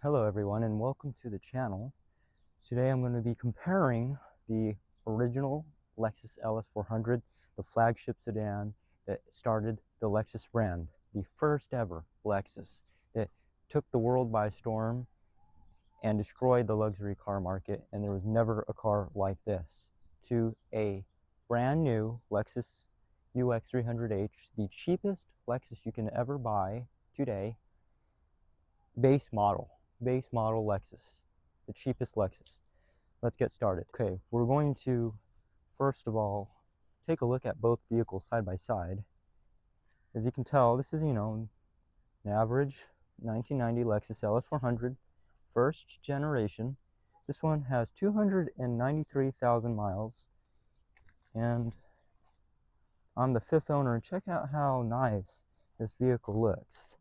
Hello everyone and welcome to the channel. Today I'm going to be comparing the original Lexus LS400, the flagship sedan that started the Lexus brand, the first ever Lexus that took the world by storm and destroyed the luxury car market, and there was never a car like this, to a brand new Lexus UX 300H, the cheapest Lexus you can ever buy today, base model Lexus, the cheapest Lexus. Let's get started. Okay, we're going to first of all take a look at both vehicles side by side. As you can tell, this is, an average 1990 Lexus LS400, first generation. This one has 293,000 miles, and I'm the fifth owner. Check out how nice this vehicle looks.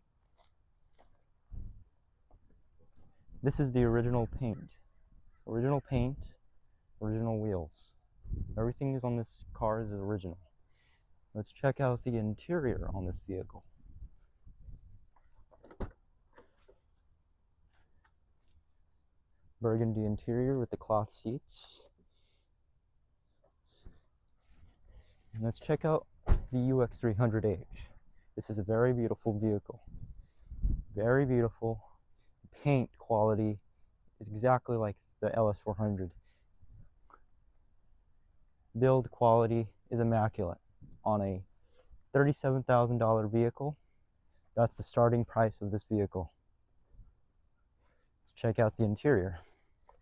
This is the original paint. Original paint, original wheels. Everything is on this car is original. Let's check out the interior on this vehicle. Burgundy interior with the cloth seats. And let's check out the UX 300H. This is a very beautiful vehicle. Very beautiful. Paint quality is exactly like the LS400. Build quality is immaculate on a $37,000 vehicle. That's the starting price of this vehicle. Let's check out the interior.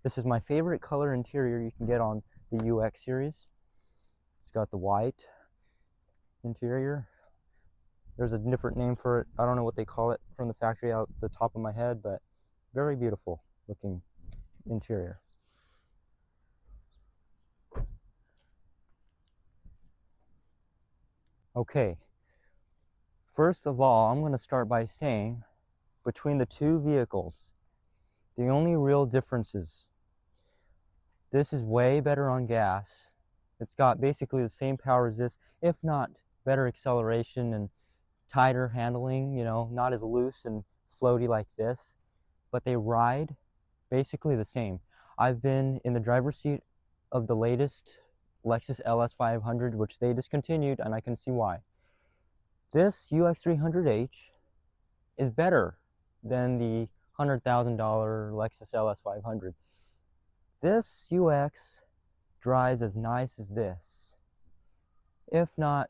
This is my favorite color interior you can get on the UX series. It's got the white interior. There's a different name for it. I don't know what they call it from the factory out the top of my head, but very beautiful looking interior. Okay, first of all, I'm going to start by saying between the two vehicles, the only real differences, this is way better on gas. It's got basically the same power as this, if not better acceleration and tighter handling, not as loose and floaty like this, but they ride basically the same. I've been in the driver's seat of the latest Lexus LS500, which they discontinued, and I can see why. This UX 300H is better than the $100,000 Lexus LS500. This UX drives as nice as this, if not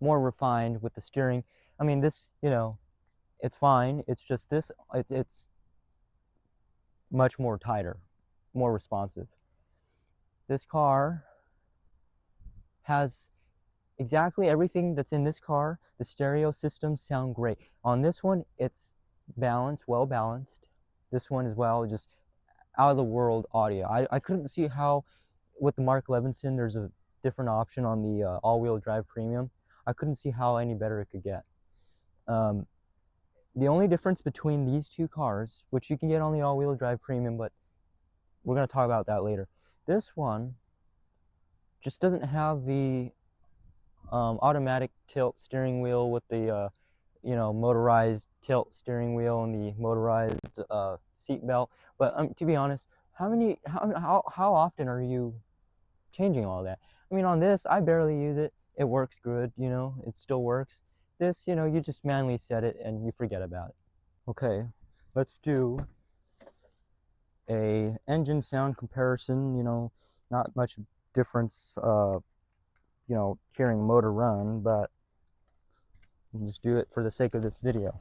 more refined with the steering. I mean, this, it's fine. It's just this, it's much more tighter, more responsive. This car has exactly everything that's in this car. The stereo systems sound great. On this one, it's balanced, well balanced. This one as well, just out of the world audio. I couldn't see how, with the Mark Levinson, there's a different option on the all-wheel drive premium. I couldn't see how any better it could get. The only difference between these two cars, which you can get on the all-wheel drive premium, but we're going to talk about that later. This one just doesn't have the automatic tilt steering wheel with the motorized tilt steering wheel and the motorized seat belt. But to be honest, how often are you changing all that? I mean, on this, I barely use it. It works good, it still works. This, you just manually set it and you forget about it. Okay, let's do a engine sound comparison. Not much difference, hearing motor run, but we'll just do it for the sake of this video.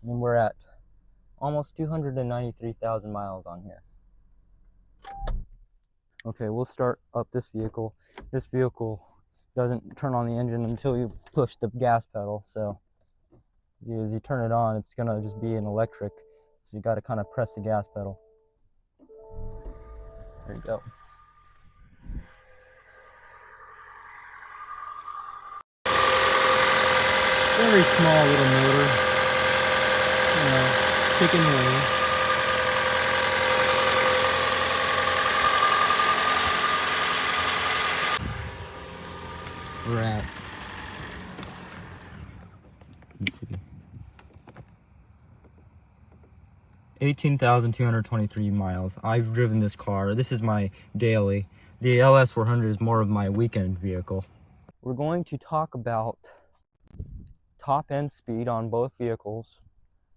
And we're at almost 293,000 miles on here. Okay, we'll start up this vehicle. This vehicle doesn't turn on the engine until you push the gas pedal, so as you turn it on, it's gonna just be an electric, so you gotta kind of press the gas pedal. There you go. Very small little motor, ticking away. We're at, let's see, 18,223 miles. I've driven this car. This is my daily. The LS400 is more of my weekend vehicle. We're going to talk about top end speed on both vehicles.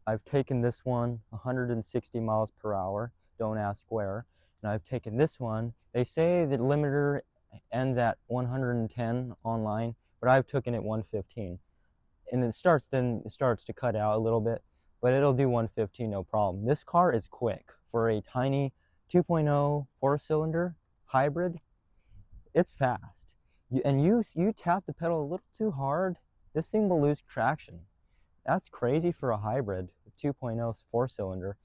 I've taken this one 160 miles per hour, don't ask where. And I've taken this one, they say the limiter ends at 110 online, but I've taken it 115. And it starts to cut out a little bit, but it'll do 115 no problem. This car is quick for a tiny 2.0 four-cylinder hybrid. It's fast. You tap the pedal a little too hard, this thing will lose traction. That's crazy for a hybrid 2.0 four-cylinder.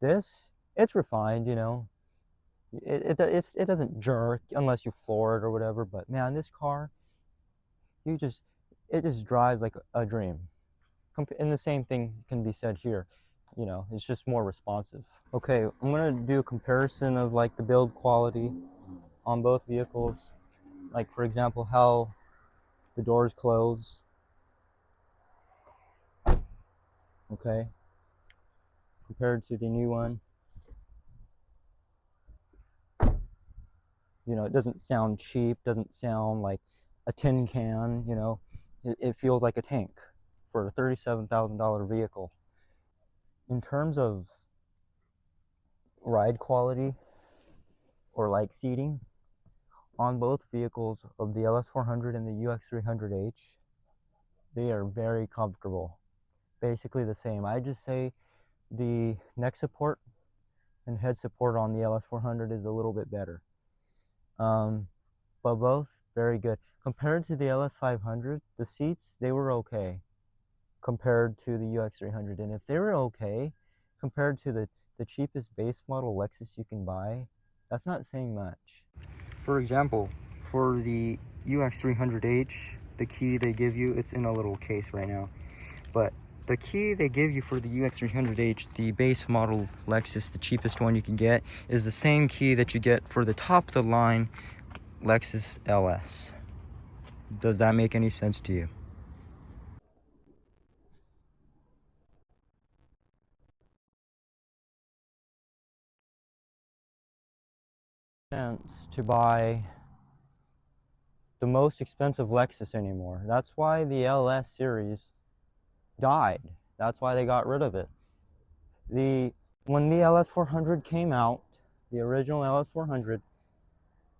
It's refined, it doesn't jerk unless you floor it or whatever, but man, this car, it just drives like a dream. And the same thing can be said here. It's just more responsive. Okay, I'm gonna do a comparison of like the build quality on both vehicles. Like for example, how the doors close. Okay, compared to the new one. It doesn't sound cheap, doesn't sound like a tin can, it feels like a tank for a $37,000 vehicle. In terms of ride quality or like seating, on both vehicles of the LS400 and the UX300H, they are very comfortable. Basically the same. I just say the neck support and head support on the LS400 is a little bit better. But both very good. Compared to the LS500, the seats, they were okay compared to the UX300. And if they were okay compared to the cheapest base model Lexus you can buy, that's not saying much. For example, for the UX300H, the key they give you, it's in a little case right now, but the key they give you for the UX300H, the base model Lexus, the cheapest one you can get, is the same key that you get for the top of the line Lexus LS. Does that make any sense to you? Sense to buy the most expensive Lexus anymore. That's why the LS series died. That's why they got rid of it. When the LS400 came out, the original LS400,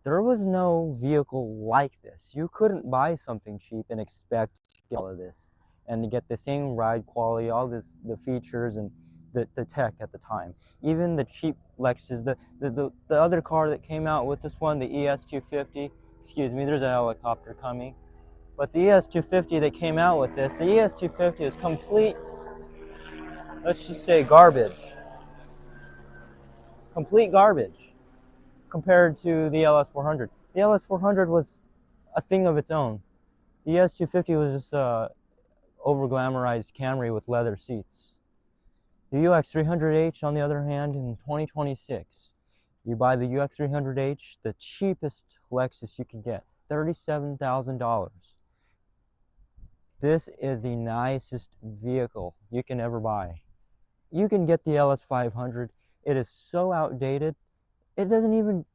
there was no vehicle like this. You couldn't buy something cheap and expect to get all of this and to get the same ride quality, all the features and the tech at the time. Even the cheap Lexus, the other car that came out with this one, the ES250, excuse me, there's a helicopter coming. But the ES250 that came out with this, the ES250 is complete, let's just say garbage. Complete garbage compared to the LS400. The LS400 was a thing of its own. The ES250 was just a over-glamorized Camry with leather seats. The UX300H, on the other hand, in 2026, you buy the UX300H, the cheapest Lexus you can get, $37,000. This is the nicest vehicle you can ever buy. You can get the LS500. It is so outdated. It doesn't even,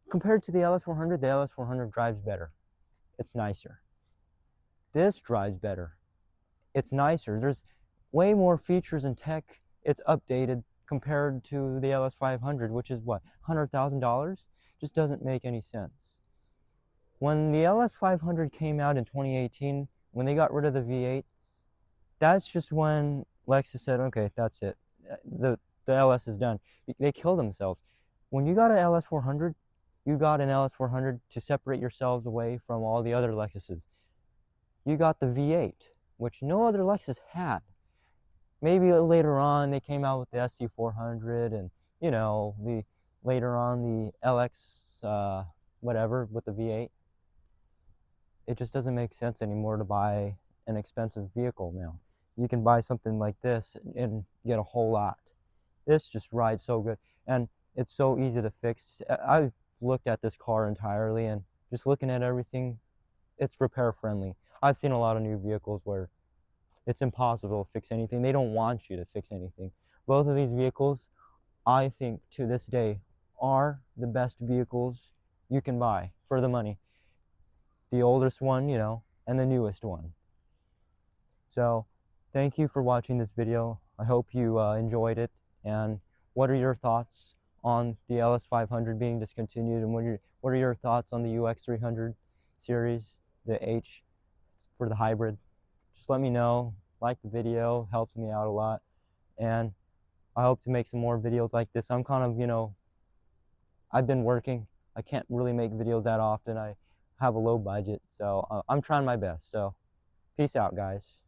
compared to the LS400, the LS400 drives better. It's nicer. This drives better. It's nicer. There's way more features and tech. It's updated compared to the LS500, which is what, $100,000? Just doesn't make any sense. When the LS500 came out in 2018, when they got rid of the V8, that's just when Lexus said, okay, that's it. The LS is done. They killed themselves. When you got an LS400, you got an LS400 to separate yourselves away from all the other Lexuses. You got the V8, which no other Lexus had. Maybe later on they came out with the SC400 and, later on the LX, whatever, with the V8. It just doesn't make sense anymore to buy an expensive vehicle now. You can buy something like this and get a whole lot. This just rides so good, and it's so easy to fix. I've looked at this car entirely, and just looking at everything, it's repair friendly. I've seen a lot of new vehicles where it's impossible to fix anything. They don't want you to fix anything. Both of these vehicles, I think, to this day, are the best vehicles you can buy for the money. The oldest one, you know, and the newest one. So thank you for watching this video. I hope you enjoyed it. And what are your thoughts on the LS500 being discontinued, and what are your thoughts on the UX300 series, the H for the hybrid? Just let me know. Like the video, helps me out a lot, and I hope to make some more videos like this. I'm kind of, you know, I've been working. I can't really make videos that often. I have a low budget, so I'm trying my best. So peace out, guys.